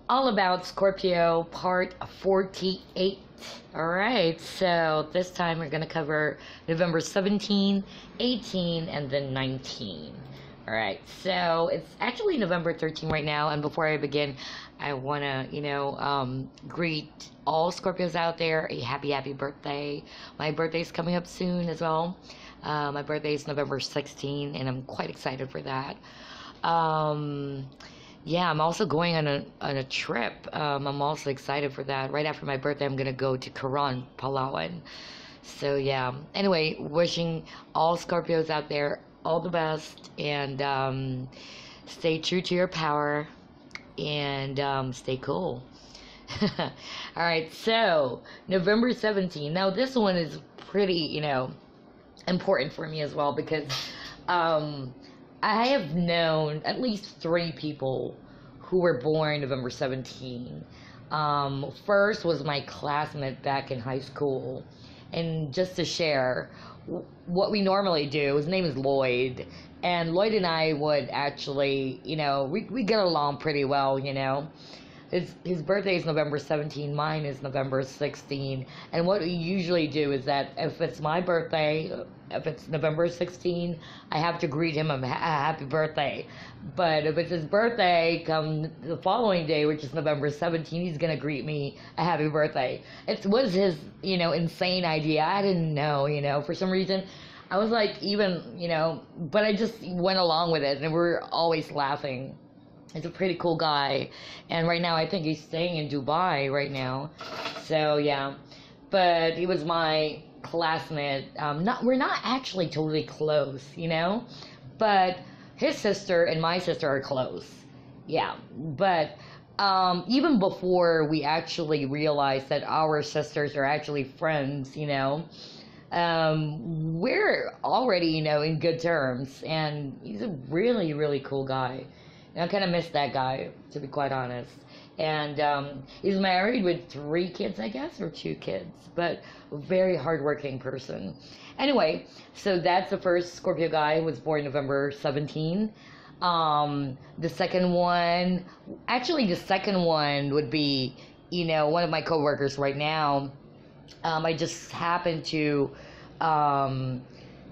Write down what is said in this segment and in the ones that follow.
All about Scorpio, part 48. All right, so this time we're going to cover November 17, 18, and then 19. All right, so it's actually November 13 right now, and before I begin, I want to, greet all Scorpios out there a happy birthday. My birthday's coming up soon as well. My birthday is November 16, and I'm quite excited for that. Yeah, I'm also going on a trip. I'm also excited for that. Right after my birthday, I'm gonna go to Coron, Palawan. So yeah. Anyway, wishing all Scorpios out there all the best, and stay true to your power, and stay cool. All right. So November 17. Now this one is pretty, important for me as well because I have known at least 3 people who were born November 17. First was my classmate back in high school. And just to share, what we normally do, his name is Lloyd. And Lloyd and I would actually, we get along pretty well, His birthday is November 17, mine is November 16. And what we usually do is that if it's my birthday, if it's November 16, I have to greet him a happy birthday. But if it's his birthday, come the following day, which is November 17, he's going to greet me a happy birthday. It was his, insane idea. I didn't know, for some reason. I was like, but I just went along with it, and we were always laughing. He's a pretty cool guy, and right now I think he's staying in Dubai right now. So yeah, but he was my classmate. We're not actually totally close, but his sister and my sister are close. Yeah, but even before we actually realized that our sisters are actually friends, we're already, in good terms, and he's a really, really cool guy. And I kind of miss that guy, to be quite honest. And he's married with 3 kids, I guess, or 2 kids, but a very hardworking person. Anyway, so that's the first Scorpio guy who was born November 17. The second one would be, one of my coworkers right now. I just happened to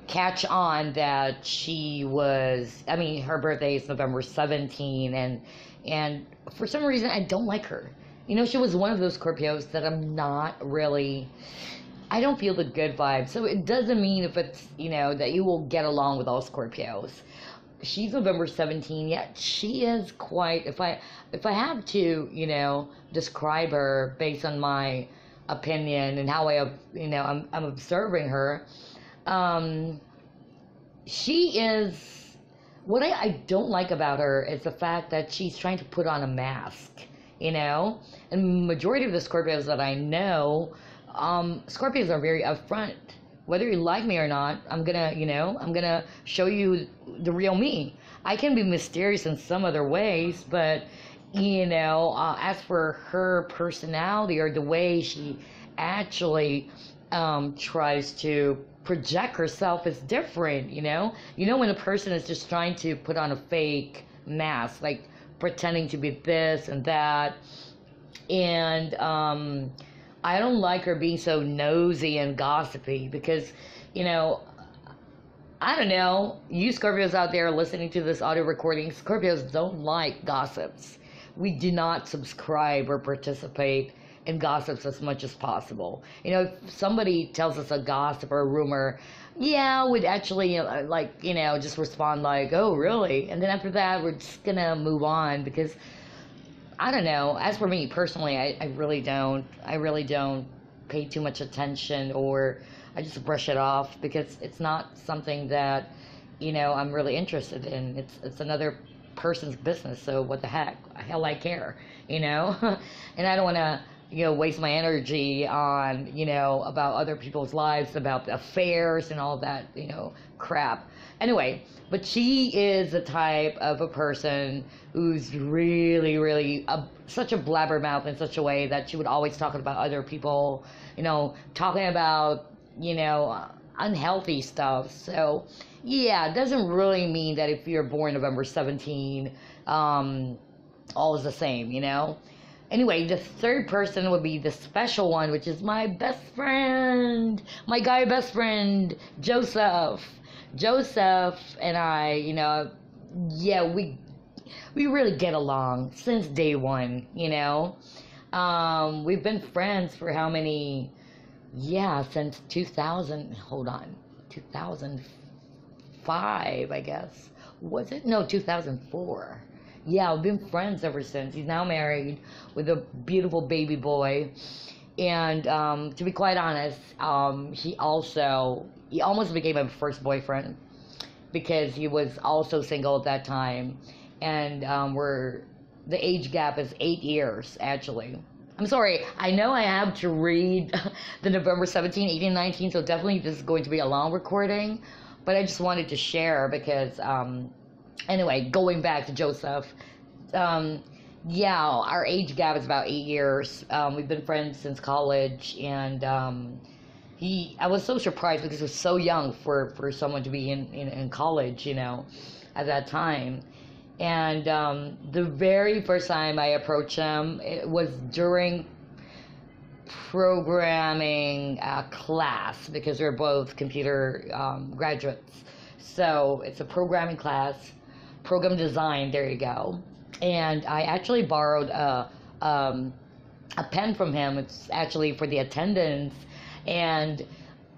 catch on that her birthday is November 17, and for some reason I don't like her. She was one of those Scorpios that I don't feel the good vibes. So it doesn't mean if it's, that you will get along with all Scorpios. She's November 17, yet she is quite, if I have to, describe her based on my opinion and how I'm observing her, she is, what I don't like about her is the fact that she's trying to put on a mask, and majority of the Scorpios that I know, Scorpios are very upfront. Whether you like me or not, I'm gonna show you the real me. I can be mysterious in some other ways, but as for her personality or the way she actually tries to project herself is different, when a person is just trying to put on a fake mask, like pretending to be this and that. And I don't like her being so nosy and gossipy because, I don't know, you Scorpios out there listening to this audio recording, Scorpios don't like gossips. We do not subscribe or participate in gossips as much as possible. If somebody tells us a gossip or a rumor, we'd actually just respond like, oh really? And then after that, we're just gonna move on because I don't know. As for me personally, I really don't pay too much attention, or I just brush it off because it's not something that, I'm really interested in. It's another person's business, so what the heck? Hell I care, And I don't want to, waste my energy on, about other people's lives, about affairs and all that, crap. Anyway, but she is the type of a person who's really, really such a blabbermouth in such a way that she would always talk about other people, talking about, unhealthy stuff. So, yeah, it doesn't really mean that if you're born November 17, all is the same, Anyway, the third person would be the special one, which is my best friend, my guy best friend, Joseph. Joseph and I, yeah, we really get along since day one, We've been friends for how many? Yeah, since 2000. Hold on, 2005, I guess. Was it? No, 2004. Yeah, we've been friends ever since. He's now married with a beautiful baby boy. And to be quite honest, he almost became my first boyfriend because he was also single at that time. And the age gap is 8 years, actually. I'm sorry, I know I have to read the November 17, 18, 19, so definitely this is going to be a long recording. But I just wanted to share because... anyway, going back to Joseph, yeah, our age gap is about 8 years. We've been friends since college, and I was so surprised because he was so young for someone to be in college, at that time. And the very first time I approached him, it was during programming class because we're both computer graduates. So it's a programming class. Program design, there you go. And I actually borrowed a pen from him. It's actually for the attendance. And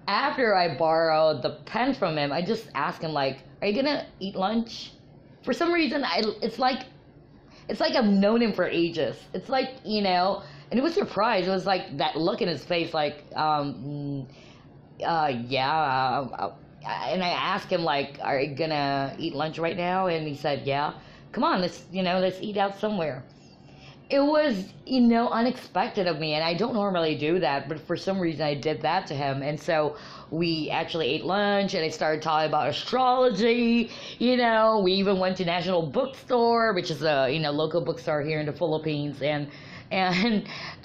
after I borrowed the pen from him, I just asked him, like, are you gonna eat lunch? For some reason, it's like I've known him for ages. It's like, and it was surprised. It was like that look in his face, like, yeah, and I asked him, like, are you gonna eat lunch right now? And he said, yeah. Come on, let's eat out somewhere. It was, unexpected of me, and I don't normally do that, but for some reason I did that to him. And so we actually ate lunch, and I started talking about astrology. We even went to National Bookstore, which is a, local bookstore here in the Philippines, and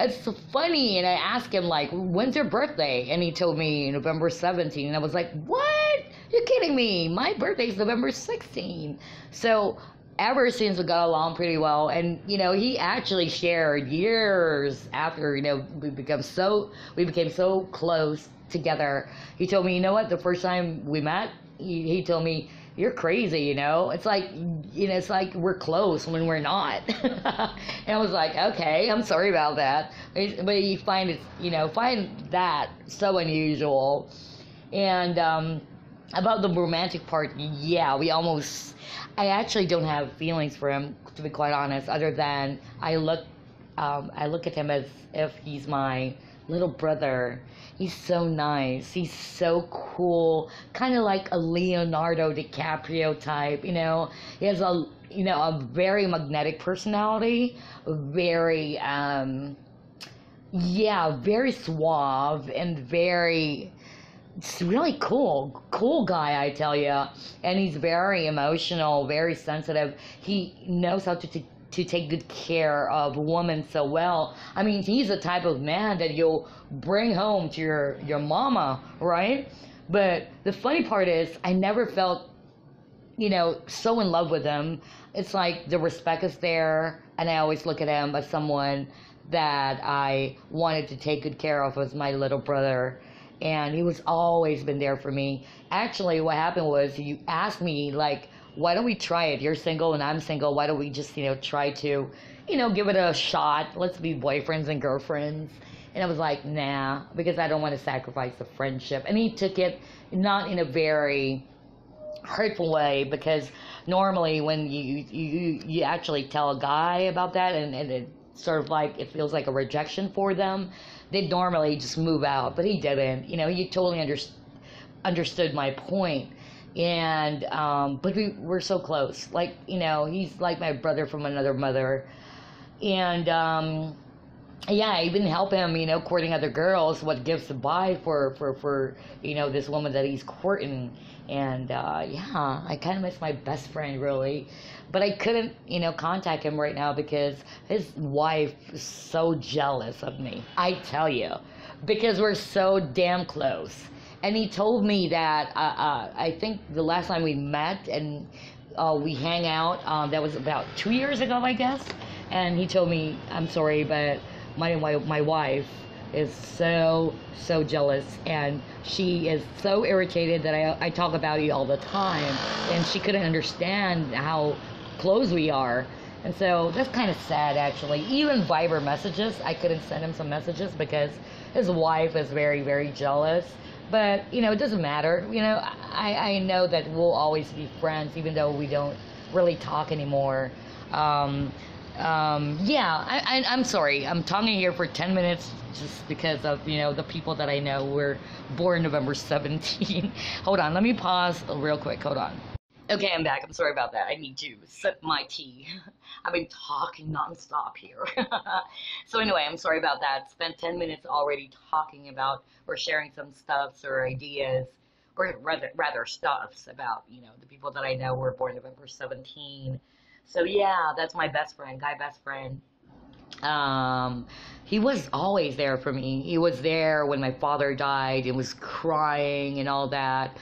it's funny, and I asked him, like, when's your birthday? And he told me November 17, and I was like, what? You're kidding me. My birthday's November 16. So ever since we got along pretty well, and, he actually shared years after, we became so close together. He told me, what, the first time we met, he told me, you're crazy, It's like, it's like we're close when we're not. And I was like, okay, I'm sorry about that. But you find that so unusual. And about the romantic part, yeah, I actually don't have feelings for him, to be quite honest, other than I look at him as if he's my little brother. He's so nice. He's so cool. Kind of like a Leonardo DiCaprio type, He has a very magnetic personality. Very, very suave and very... It's really cool guy, I tell you. And he's very emotional, very sensitive. He knows how to take good care of a woman so well. I mean, he's the type of man that you'll bring home to your mama, right? But the funny part is, I never felt, so in love with him. It's like the respect is there, and I always look at him as someone that I wanted to take good care of as my little brother. And he was always been there for me. Actually, what happened was, you asked me, like, why don't we try it? You're single and I'm single. Why don't we just, try to, give it a shot. Let's be boyfriends and girlfriends. And I was like, nah, because I don't want to sacrifice the friendship. And he took it not in a very hurtful way, because normally when you actually tell a guy about that, and it sort of like, it feels like a rejection for them, they'd normally just move out. But he didn't. He totally understood my point. And but we're so close, like, he's like my brother from another mother. And yeah, I even help him, courting other girls, what gifts to buy for this woman that he's courting. And yeah, I kind of miss my best friend, really. But I couldn't, contact him right now because his wife is so jealous of me, I tell you, because we're so damn close. And he told me that, I think the last time we met and we hang out, that was about 2 years ago, I guess. And he told me, I'm sorry, but my wife is so jealous, and she is so irritated that I talk about you all the time, and she couldn't understand how close we are. And so that's kind of sad, actually. Even Viber messages, I couldn't send him some messages because his wife is very jealous. But it doesn't matter. I know that we'll always be friends, even though we don't really talk anymore. Yeah, I'm sorry. I'm talking here for 10 minutes just because of, the people that I know were born November 17. Hold on, let me pause real quick. Hold on. Okay, I'm back. I'm sorry about that. I need to sip my tea. I've been talking nonstop here. So anyway, I'm sorry about that. Spent 10 minutes already talking about or sharing some stuffs or ideas, or rather stuffs about, the people that I know were born November 17. So yeah, that's my best friend, guy best friend. He was always there for me. He was there when my father died and was crying and all that.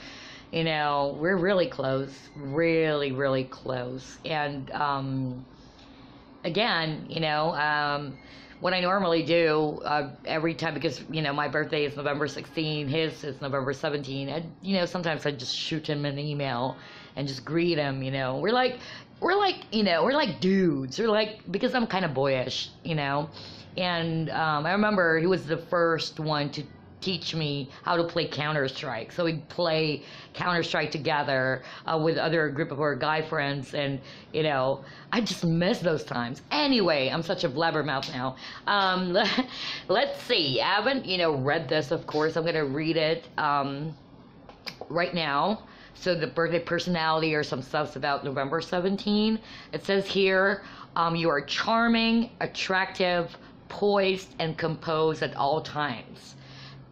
We're really close, really close. And again, what I normally do every time, because my birthday is November 16, his is November 17, and sometimes I just shoot him an email and just greet him. We're like dudes. We're like, because I'm kind of boyish, and I remember he was the first one to teach me how to play Counter-Strike. So we'd play Counter-Strike together with other group of our guy friends, and I just miss those times. Anyway, I'm such a blabbermouth now. Let's see. I haven't read this, of course. I'm gonna read it right now. So the birthday personality or some stuff's about November 17. It says here, you are charming, attractive, poised, and composed at all times.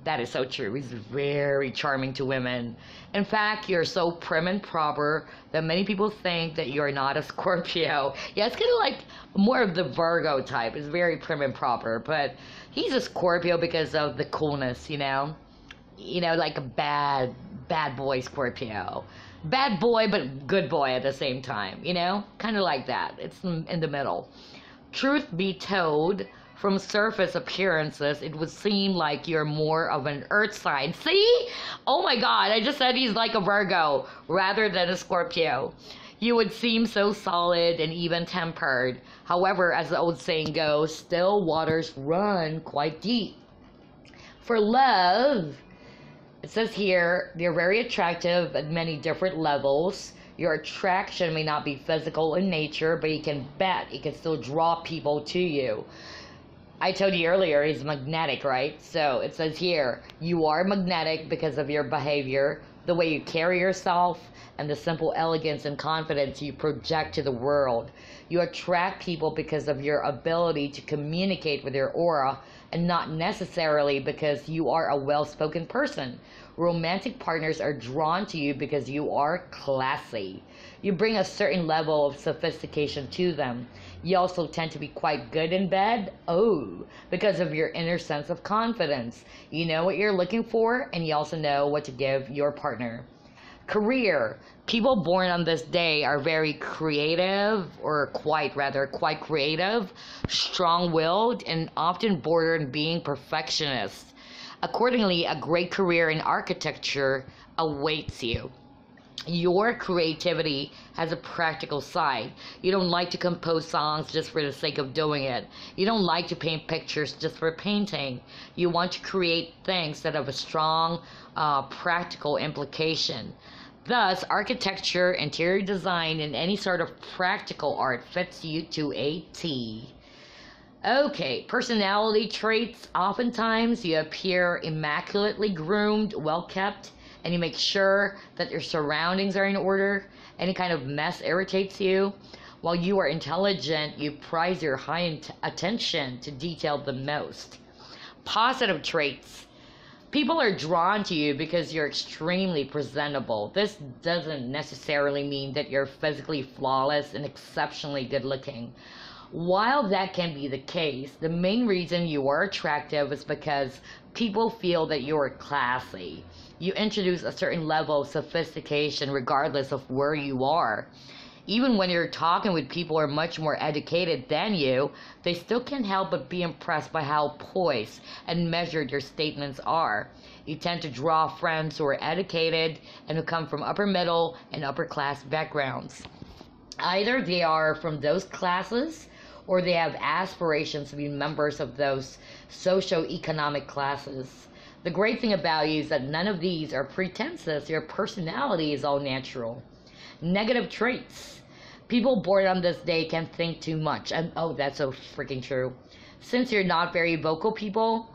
That is so true. He's very charming to women. In fact, you're so prim and proper that many people think that you're not a Scorpio. Yeah, it's kind of like more of the Virgo type. It's very prim and proper, but he's a Scorpio because of the coolness, like a bad boy Scorpio. Bad boy, but good boy at the same time, kind of like that. It's in the middle. Truth be told, from surface appearances, it would seem like you're more of an earth sign. See? Oh my God, I just said he's like a Virgo rather than a Scorpio. You would seem so solid and even-tempered. However, as the old saying goes, still waters run quite deep. For love, it says here, you're very attractive at many different levels. Your attraction may not be physical in nature, but you can bet it can still draw people to you. I told you earlier, he's magnetic, right? So it says here, you are magnetic because of your behavior, the way you carry yourself, and the simple elegance and confidence you project to the world. You attract people because of your ability to communicate with your aura, and not necessarily because you are a well-spoken person. Romantic partners are drawn to you because you are classy. You bring a certain level of sophistication to them. You also tend to be quite good in bed, because of your inner sense of confidence. You know what you're looking for, and you also know what to give your partner. Career. People born on this day are very creative, or quite creative, strong-willed, and often border on being perfectionists. Accordingly, a great career in architecture awaits you. Your creativity has a practical side. You don't like to compose songs just for the sake of doing it. You don't like to paint pictures just for painting. You want to create things that have a strong practical implication. Thus, architecture, interior design, and any sort of practical art fits you to a T. Okay, personality traits. Oftentimes, you appear immaculately groomed, well-kept, and you make sure that your surroundings are in order. Any kind of mess irritates you. While you are intelligent, you prize your high attention to detail the most. Positive traits. People are drawn to you because you're extremely presentable. This doesn't necessarily mean that you're physically flawless and exceptionally good looking. While that can be the case, the main reason you are attractive is because people feel that you're classy. You introduce a certain level of sophistication regardless of where you are. Even when you're talking with people who are much more educated than you, they still can't help but be impressed by how poised and measured your statements are. You tend to draw friends who are educated and who come from upper middle and upper class backgrounds. Either they are from those classes or they have aspirations to be members of those socio-economic classes. The great thing about you is that none of these are pretenses. Your personality is all natural. Negative traits. People born on this day can think too much. And oh, that's so freaking true. Since you're not very vocal people,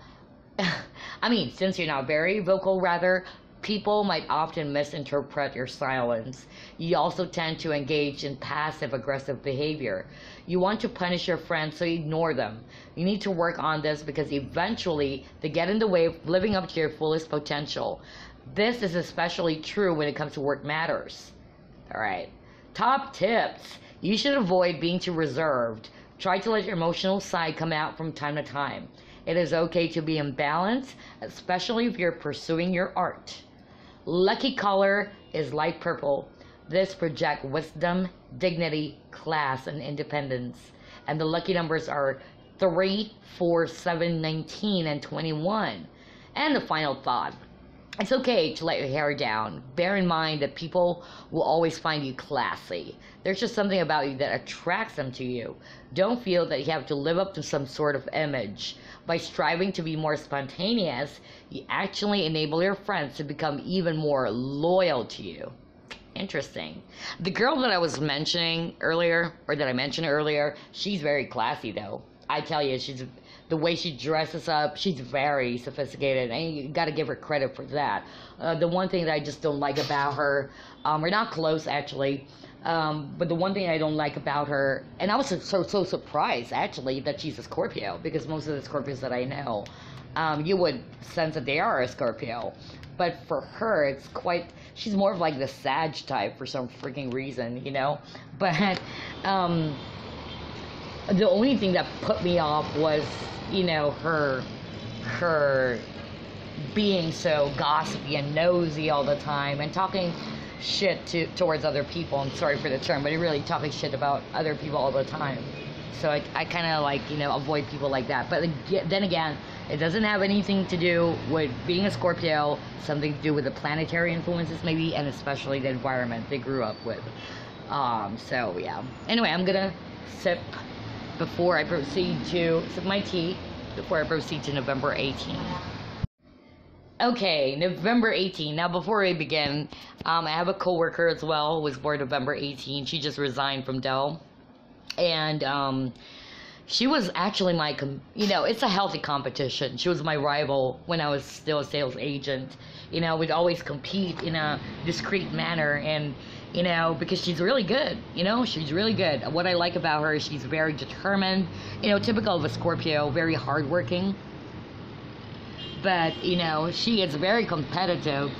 since you're not very vocal, rather, people might often misinterpret your silence. You also tend to engage in passive-aggressive behavior. You want to punish your friends, so you ignore them. You need to work on this because eventually they get in the way of living up to your fullest potential. This is especially true when it comes to work matters. Alright. Top tips. You should avoid being too reserved. Try to let your emotional side come out from time to time. It is okay to be imbalanced, especially if you're pursuing your art. Lucky color is light purple. This projects wisdom, dignity, class, and independence. And the lucky numbers are 3, 4, 7, 19, and 21. And the final thought. It's okay to let your hair down. Bear in mind that people will always find you classy. There's just something about you that attracts them to you. Don't feel that you have to live up to some sort of image. By striving to be more spontaneous, you actually enable your friends to become even more loyal to you. Interesting. The girl that I was mentioning earlier, or that I mentioned earlier, she's very classy though. I tell you, the way she dresses up, she's very sophisticated, and you got to give her credit for that. The one thing that I just don't like about her, we're not close actually, but the one thing I don't like about her, and I was so surprised actually that she's a Scorpio, because most of the Scorpios that I know, you would sense that they are a Scorpio. But for her, she's more of like the Sag type for some freaking reason, you know? But, the only thing that put me off was, you know, her being so gossipy and nosy all the time and talking shit towards other people. I'm sorry for the term, but really talking shit about other people all the time. So I kind of like, you know, avoid people like that. But then again, it doesn't have anything to do with being a Scorpio, something to do with the planetary influences maybe, and especially the environment they grew up with. So yeah. Anyway, I'm gonna sip my tea before I proceed to November 18. Okay, November 18. Now, before we begin, I have a coworker as well who was born November 18. She just resigned from Dell. And, she was actually it's a healthy competition. She was my rival when I was still a sales agent. You know, we'd always compete in a discreet manner, and, you know, because she's really good, you know, she's really good. What I like about her is she's very determined, you know, typical of a Scorpio, very hardworking. But, you know, she is very competitive.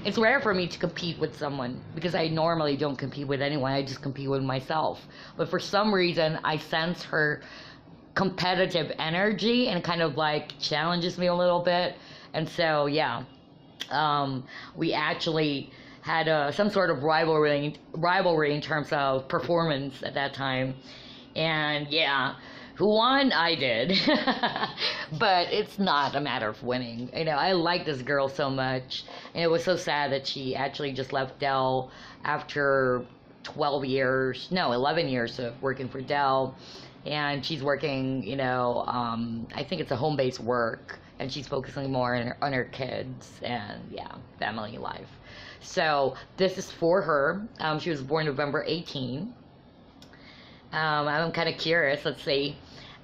It's rare for me to compete with someone because I normally don't compete with anyone. I just compete with myself. But for some reason, I sense her competitive energy and kind of like challenges me a little bit. And so, yeah, we actually had some sort of rivalry in terms of performance at that time. And yeah, who won? I did. But it's not a matter of winning. You know, I like this girl so much. And it was so sad that she actually just left Dell after 11 years of working for Dell. And she's working, you know, I think it's a home-based work. And she's focusing more on her kids and, yeah, family life. So this is for her. She was born November 18. I'm kind of curious. Let's see.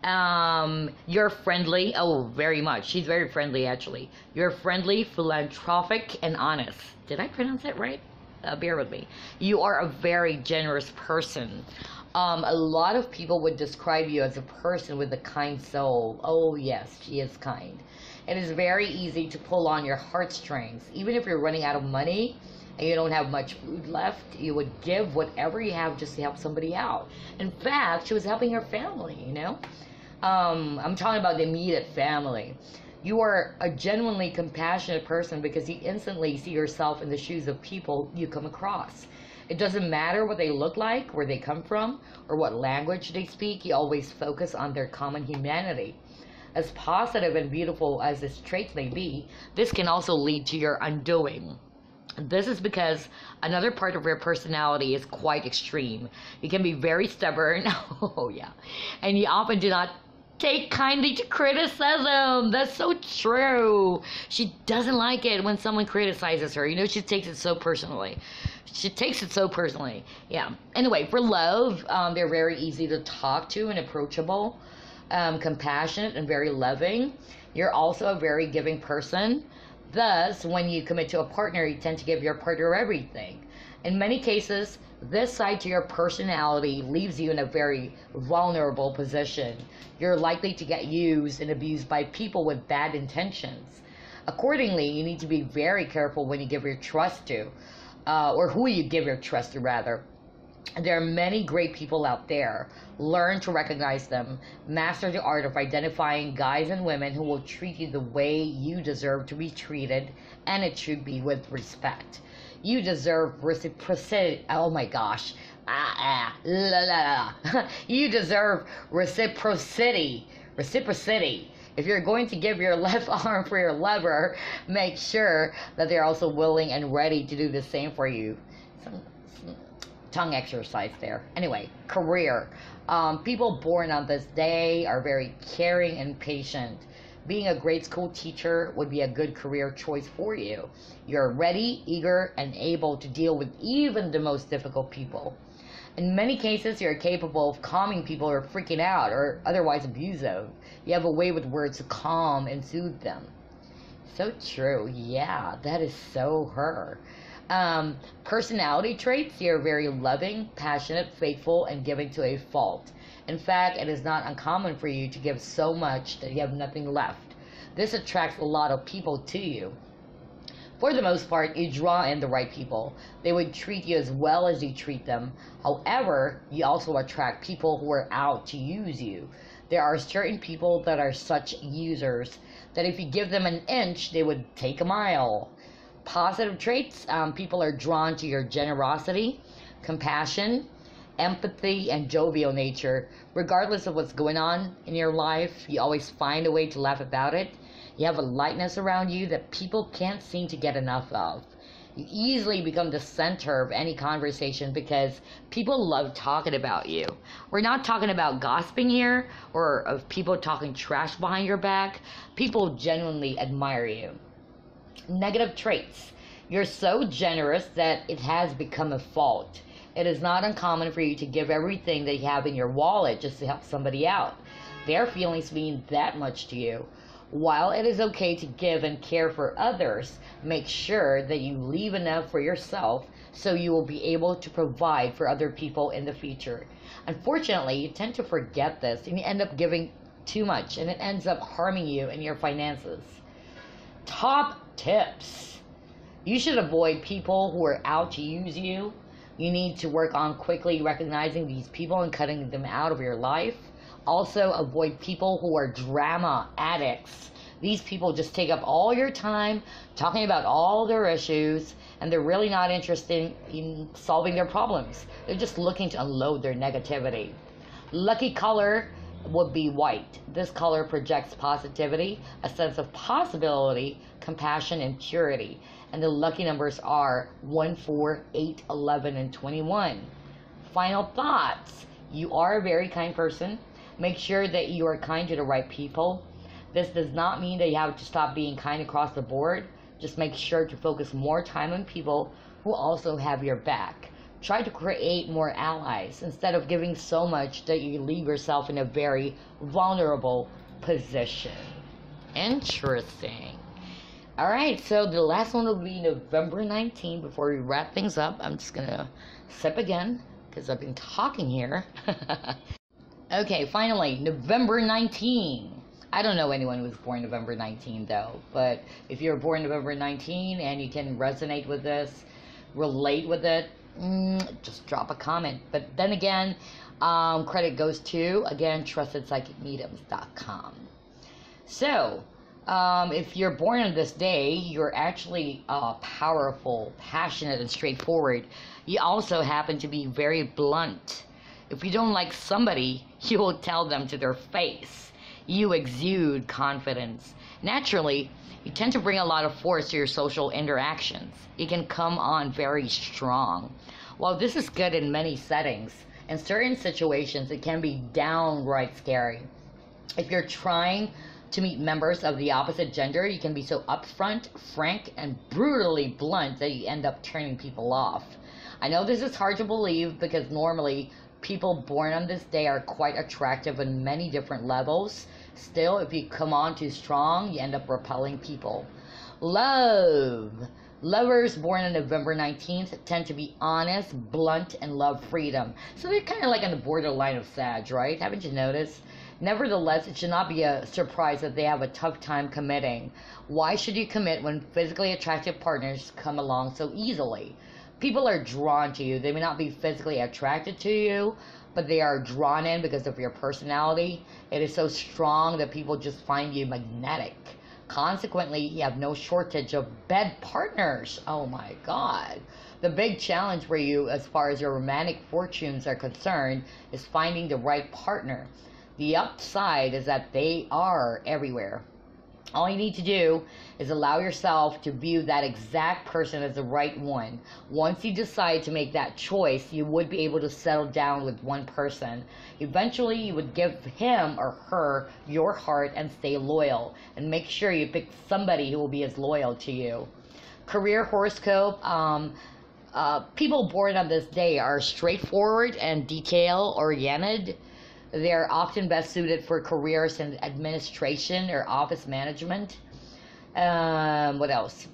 You're friendly. Oh, very much. She's very friendly, actually. You're friendly, philanthropic, and honest. Did I pronounce that right? Bear with me. You are a very generous person. A lot of people would describe you as a person with a kind soul. Oh, yes, she is kind. It is very easy to pull on your heartstrings. Even if you're running out of money and you don't have much food left, you would give whatever you have just to help somebody out. In fact, she was helping her family, you know? I'm talking about the immediate family. You are a genuinely compassionate person because you instantly see yourself in the shoes of people you come across. It doesn't matter what they look like, where they come from, or what language they speak. You always focus on their common humanity. As positive and beautiful as this trait may be, this can also lead to your undoing. This is because another part of your personality is quite extreme. You can be very stubborn. Oh, yeah. And you often do not take kindly to criticism. That's so true. She doesn't like it when someone criticizes her. You know, she takes it so personally. Yeah. Anyway, for love, they're very easy to talk to and approachable, compassionate and very loving. You're also a very giving person. Thus, when you commit to a partner, you tend to give your partner everything. In many cases, this side to your personality leaves you in a very vulnerable position. You're likely to get used and abused by people with bad intentions. Accordingly, you need to be very careful when you give your trust to, or who you give your trust to, rather. There are many great people out there. Learn to recognize them. Master the art of identifying guys and women who will treat you the way you deserve to be treated, and it should be with respect. You deserve reciprocity. Oh my gosh. You deserve reciprocity. If you're going to give your left arm for your lover, make sure that they're also willing and ready to do the same for you. Some tongue exercise there. Anyway, career. People born on this day are very caring and patient. Being a grade school teacher would be a good career choice for you. You're ready, eager, and able to deal with even the most difficult people. In many cases, you're capable of calming people who are freaking out or otherwise abusive. You have a way with words to calm and soothe them. So true. Yeah, that is so her. Personality traits, you're very loving, passionate, faithful, and giving to a fault. In fact, it is not uncommon for you to give so much that you have nothing left. This attracts a lot of people to you. For the most part, you draw in the right people. They would treat you as well as you treat them. However, you also attract people who are out to use you. There are certain people that are such users that if you give them an inch, they would take a mile. Positive traits, people are drawn to your generosity, compassion, empathy, and jovial nature. Regardless of what's going on in your life, you always find a way to laugh about it. You have a lightness around you that people can't seem to get enough of. You easily become the center of any conversation because people love talking about you. We're not talking about gossiping here or of people talking trash behind your back. People genuinely admire you. Negative traits. You're so generous that it has become a fault. It is not uncommon for you to give everything that you have in your wallet just to help somebody out. Their feelings mean that much to you. While it is okay to give and care for others, make sure that you leave enough for yourself so you will be able to provide for other people in the future. Unfortunately, you tend to forget this and you end up giving too much, and it ends up harming you and your finances. Top tips. You should avoid people who are out to use you. You need to work on quickly recognizing these people and cutting them out of your life. Also, avoid people who are drama addicts. These people just take up all your time talking about all their issues, and they're really not interested in solving their problems. They're just looking to unload their negativity. Lucky color would be white. This color projects positivity, a sense of possibility, compassion, and purity. And the lucky numbers are 1, 4, 8, 11, and 21. Final thoughts. You are a very kind person. Make sure that you are kind to the right people. This does not mean that you have to stop being kind across the board. Just make sure to focus more time on people who also have your back. Try to create more allies instead of giving so much that you leave yourself in a very vulnerable position. Interesting. Alright, so the last one will be November 19th. Before we wrap things up, I'm just going to sip again because I've been talking here. Okay, finally, November 19th. I don't know anyone who was born November 19 though, but if you're born November 19 and you can resonate with this, relate with it, just drop a comment. But then again, credit goes to, again, trustedpsychicmediums.com. So, If you're born on this day, you're actually powerful, passionate, and straightforward. You also happen to be very blunt. If you don't like somebody, you will tell them to their face. You exude confidence. Naturally, you tend to bring a lot of force to your social interactions. You can come on very strong. While this is good in many settings, in certain situations it can be downright scary. If you're trying to meet members of the opposite gender, you can be so upfront, frank, and brutally blunt that you end up turning people off. I know this is hard to believe because normally people born on this day are quite attractive on many different levels. Still, if you come on too strong, you end up repelling people. Love. Lovers born on November 19th tend to be honest, blunt, and love freedom. So they're kind of like on the borderline of Sag, right? Haven't you noticed? Nevertheless, it should not be a surprise that they have a tough time committing. Why should you commit when physically attractive partners come along so easily? People are drawn to you. They may not be physically attracted to you, but they are drawn in because of your personality. It is so strong that people just find you magnetic. Consequently, you have no shortage of bed partners. Oh my God. The big challenge for you as far as your romantic fortunes are concerned is finding the right partner. The upside is that they are everywhere. All you need to do is allow yourself to view that exact person as the right one. Once you decide to make that choice, you would be able to settle down with one person. Eventually, you would give him or her your heart and stay loyal. And make sure you pick somebody who will be as loyal to you. Career horoscope. People born on this day are straightforward and detail-oriented. They're often best suited for careers in administration or office management. What else?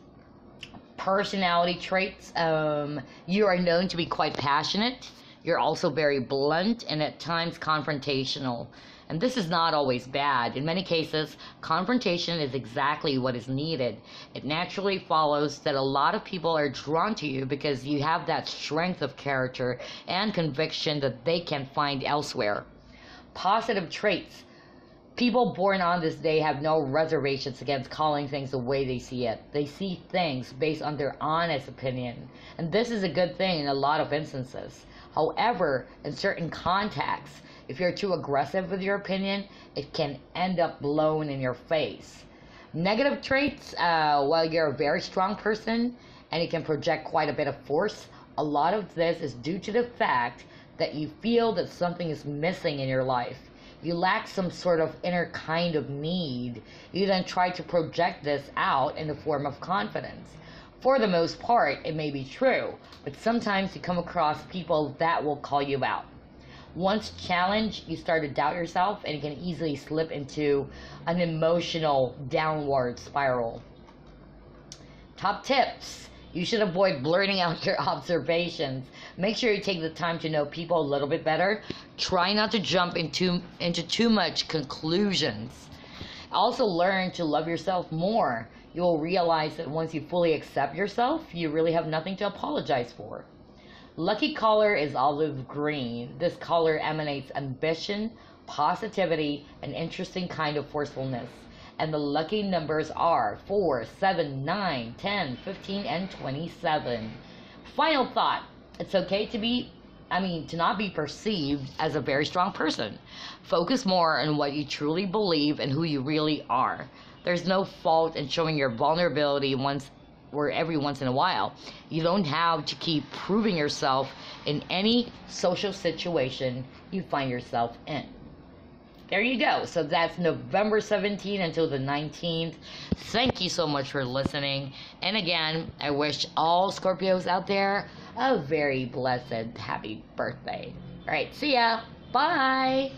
Personality traits. You are known to be quite passionate. You're also very blunt and at times confrontational. And this is not always bad. In many cases, confrontation is exactly what is needed. It naturally follows that a lot of people are drawn to you because you have that strength of character and conviction that they can find elsewhere. Positive traits. People born on this day have no reservations against calling things the way they see it. They see things based on their honest opinion. And this is a good thing in a lot of instances. However, in certain contexts, if you're too aggressive with your opinion, it can end up blown in your face. Negative traits, while you're a very strong person and you can project quite a bit of force, a lot of this is due to the fact that you feel that something is missing in your life. You lack some sort of inner kind of need. You then try to project this out in the form of confidence. For the most part, it may be true, but sometimes you come across people that will call you out. Once challenged, you start to doubt yourself and you can easily slip into an emotional downward spiral. Top tips. You should avoid blurting out your observations. Make sure you take the time to know people a little bit better. Try not to jump into too much conclusions. Also learn to love yourself more. You will realize that once you fully accept yourself, you really have nothing to apologize for. Lucky color is olive green. This color emanates ambition, positivity, an interesting kind of forcefulness. And the lucky numbers are 4, 7, 9, 10, 15, and 27. Final thought. It's okay to not be perceived as a very strong person. Focus more on what you truly believe and who you really are. There's no fault in showing your vulnerability every once in a while. You don't have to keep proving yourself in any social situation you find yourself in. There you go. So that's November 17th until the 19th. Thank you so much for listening. And again, I wish all Scorpios out there a very blessed happy birthday. All right, see ya. Bye.